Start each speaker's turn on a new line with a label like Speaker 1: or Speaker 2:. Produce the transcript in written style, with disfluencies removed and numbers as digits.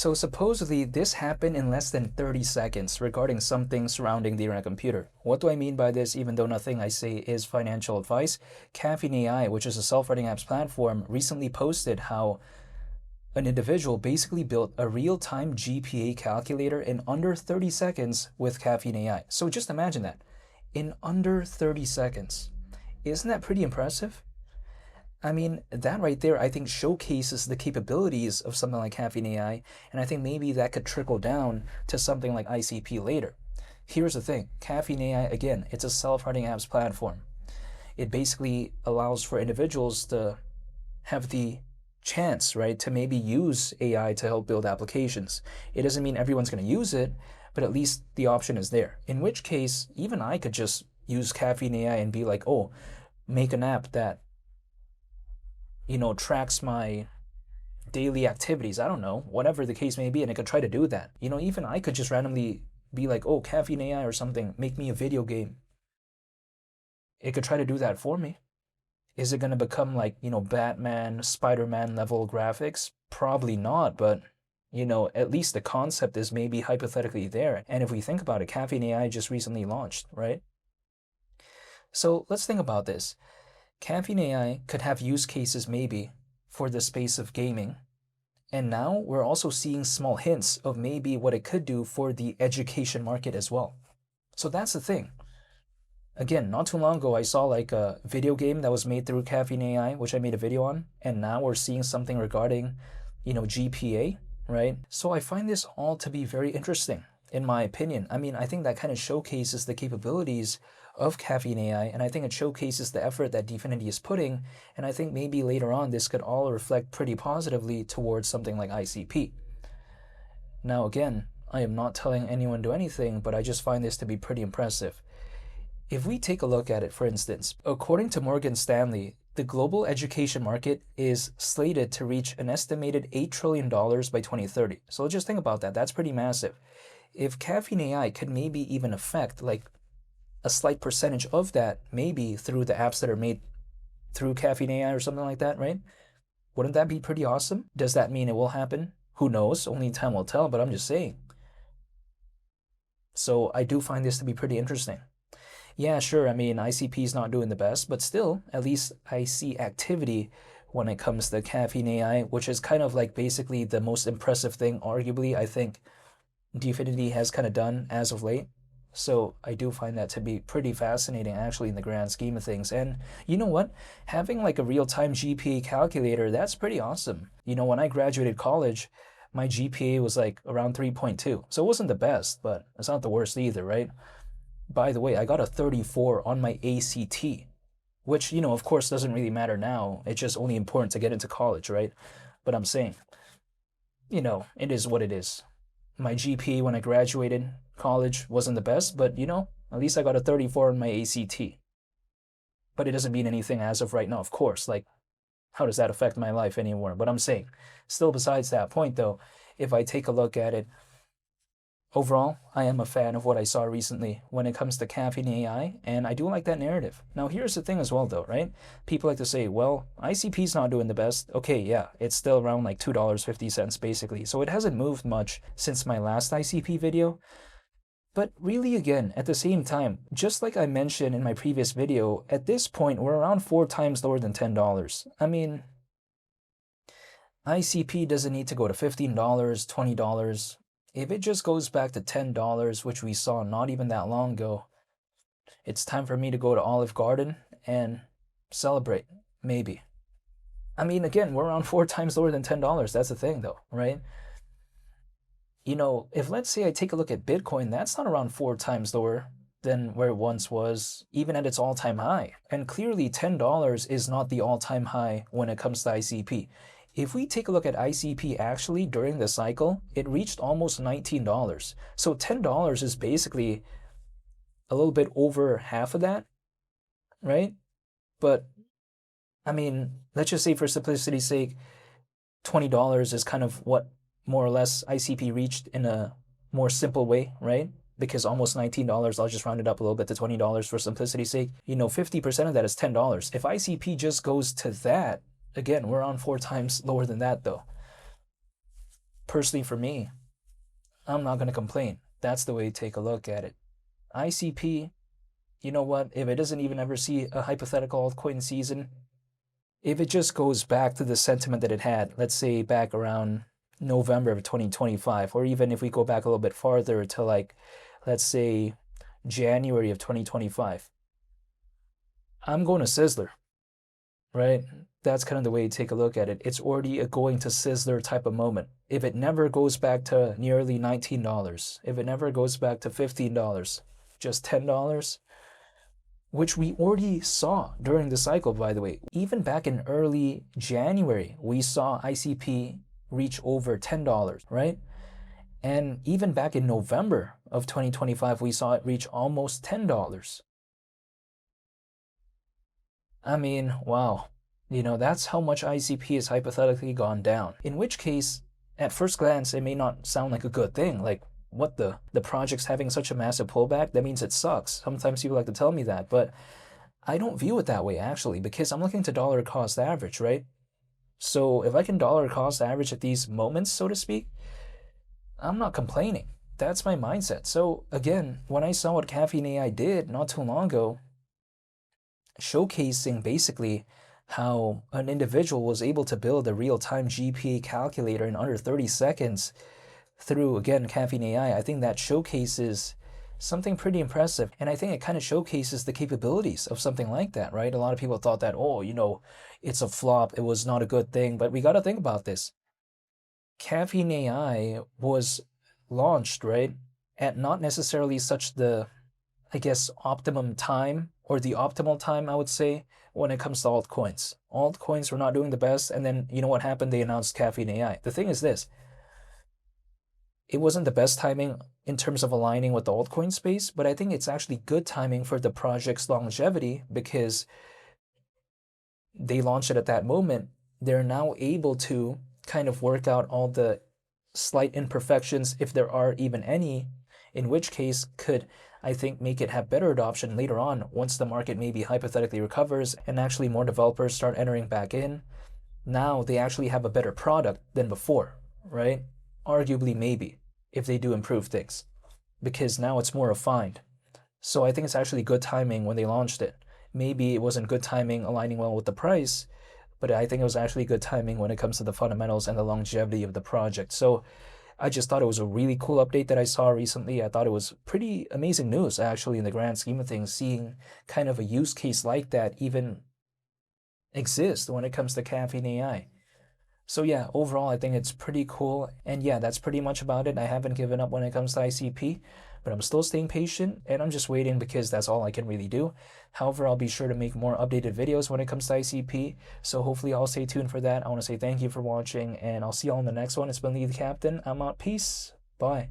Speaker 1: So supposedly this happened in less than 30 seconds regarding something surrounding the internet computer. What do I mean by this? Even though nothing I say is financial advice, Caffeine AI, which is a self-writing apps platform, recently posted how an individual basically built a real-time GPA calculator in under 30 seconds with Caffeine AI. So just imagine that. In under 30 seconds. Isn't that pretty impressive? I mean, that right there, I think, showcases the capabilities of something like Caffeine AI, and I think maybe that could trickle down to something like ICP later. Here's the thing, Caffeine AI, again, it's a self-writing apps platform. It basically allows for individuals to have the chance, right, to maybe use AI to help build applications. It doesn't mean everyone's going to use it, but at least the option is there. In which case, even I could just use Caffeine AI and be like, oh, make an app that, tracks my daily activities. I don't know, whatever the case may be, and it could try to do that. Even I could just randomly be like, oh, Caffeine AI or something, make me a video game. It could try to do that for me. Is it going to become like, Batman, Spider-Man level graphics? Probably not, but, at least the concept is maybe hypothetically there. And if we think about it, Caffeine AI just recently launched, right? So let's think about this. Caffeine AI could have use cases maybe for the space of gaming. And now we're also seeing small hints of maybe what it could do for the education market as well. So that's the thing. Again, not too long ago, I saw like a video game that was made through Caffeine AI, which I made a video on. And now we're seeing something regarding, GPA, right? So I find this all to be very interesting, in my opinion. I mean, I think that kind of showcases the capabilities of Caffeine AI, and I think it showcases the effort that Dfinity is putting, and I think maybe later on this could all reflect pretty positively towards something like ICP. Now again, I am not telling anyone to do anything, but I just find this to be pretty impressive. If we take a look at it, for instance, according to Morgan Stanley, the global education market is slated to reach an estimated $8 trillion by 2030. So just think about that. That's pretty massive. If Caffeine AI could maybe even affect like a slight percentage of that, maybe through the apps that are made through Caffeine AI or something like that, right? Wouldn't that be pretty awesome? Does that mean it will happen? Who knows? Only time will tell, but I'm just saying. So I do find this to be pretty interesting. Yeah, sure, I mean, ICP is not doing the best, but still, at least I see activity when it comes to Caffeine AI, which is kind of like basically the most impressive thing, arguably, I think Dfinity has kind of done as of late. So I do find that to be pretty fascinating actually in the grand scheme of things. And you know what? Having like a real-time GPA calculator, that's pretty awesome. When I graduated college, my GPA was like around 3.2. So it wasn't the best, but it's not the worst either, right? By the way, I got a 34 on my ACT, which, of course doesn't really matter now. It's just only important to get into college, right? But I'm saying, it is what it is. My GPA when I graduated college wasn't the best, but at least I got a 34 on my ACT. But it doesn't mean anything as of right now, of course. Like, how does that affect my life anymore? But I'm saying, still besides that point though, if I take a look at it, overall, I am a fan of what I saw recently when it comes to Caffeine AI, and I do like that narrative. Now, here's the thing as well, though, right? People like to say, well, ICP's not doing the best. Okay, yeah, it's still around like $2.50 basically, so it hasn't moved much since my last ICP video. But really, again, at the same time, just like I mentioned in my previous video, at this point, we're around 4 times lower than $10. I mean, ICP doesn't need to go to $15, $20. If it just goes back to $10, which we saw not even that long ago, it's time for me to go to Olive Garden and celebrate, maybe. I mean, again, we're around 4 times lower than $10. That's the thing, though, right? If let's say I take a look at Bitcoin, that's not around 4 times lower than where it once was, even at its all-time high. And clearly, $10 is not the all-time high when it comes to ICP. If we take a look at ICP actually during the cycle, it reached almost $19. So $10 is basically a little bit over half of that, right? But I mean, let's just say for simplicity's sake, $20 is kind of what more or less ICP reached in a more simple way, right? Because almost $19, I'll just round it up a little bit to $20 for simplicity's sake. 50% of that is $10. If ICP just goes to that, again, we're on 4 times lower than that though. personally for me, I'm not going to complain. That's the way to take a look at it. ICP, you know what? If it doesn't even ever see a hypothetical altcoin season, if it just goes back to the sentiment that it had, let's say back around November of 2025, or even if we go back a little bit farther to like, let's say January of 2025, I'm going to Sizzler, right? That's kind of the way to take a look at it. It's already a going to Sizzler type of moment. If it never goes back to nearly $19, if it never goes back to $15, just $10, which we already saw during the cycle, by the way. Even back in early January, we saw ICP reach over $10, right? And even back in November of 2025, we saw it reach almost $10. I mean, wow. That's how much ICP has hypothetically gone down. In which case, at first glance, it may not sound like a good thing. Like, what the project's having such a massive pullback? That means it sucks. Sometimes people like to tell me that, but I don't view it that way, actually, because I'm looking to dollar cost average, right? So if I can dollar cost average at these moments, so to speak, I'm not complaining. That's my mindset. So again, when I saw what Caffeine AI did not too long ago, showcasing basically how an individual was able to build a real-time GPA calculator in under 30 seconds through, again, Caffeine AI, I think that showcases something pretty impressive. And I think it kind of showcases the capabilities of something like that, right? A lot of people thought that, it's a flop, it was not a good thing. But we got to think about this. Caffeine AI was launched, right, at not necessarily such the, I guess, optimum time, or the optimal time, I would say, when it comes to altcoins. Altcoins were not doing the best, and then, you know what happened? They announced Caffeine AI. The thing is this. It wasn't the best timing in terms of aligning with the altcoin space, but I think it's actually good timing for the project's longevity because they launched it at that moment. They're now able to kind of work out all the slight imperfections, if there are even any, in which case could, I think, make it have better adoption later on once the market maybe hypothetically recovers and actually more developers start entering back in. Now they actually have a better product than before, right? Arguably, maybe, if they do improve things, because now it's more refined. So I think it's actually good timing when they launched it. Maybe it wasn't good timing aligning well with the price, but I think it was actually good timing when it comes to the fundamentals and the longevity of the project. So I just thought it was a really cool update that I saw recently. I thought it was pretty amazing news, actually, in the grand scheme of things, seeing kind of a use case like that even exist when it comes to Caffeine AI. So yeah, overall, I think it's pretty cool. And yeah, that's pretty much about it. I haven't given up when it comes to ICP, but I'm still staying patient and I'm just waiting because that's all I can really do. However, I'll be sure to make more updated videos when it comes to ICP. So hopefully I'll stay tuned for that. I want to say thank you for watching and I'll see you all in the next one. It's been Lee the Captain. I'm out. Peace. Bye.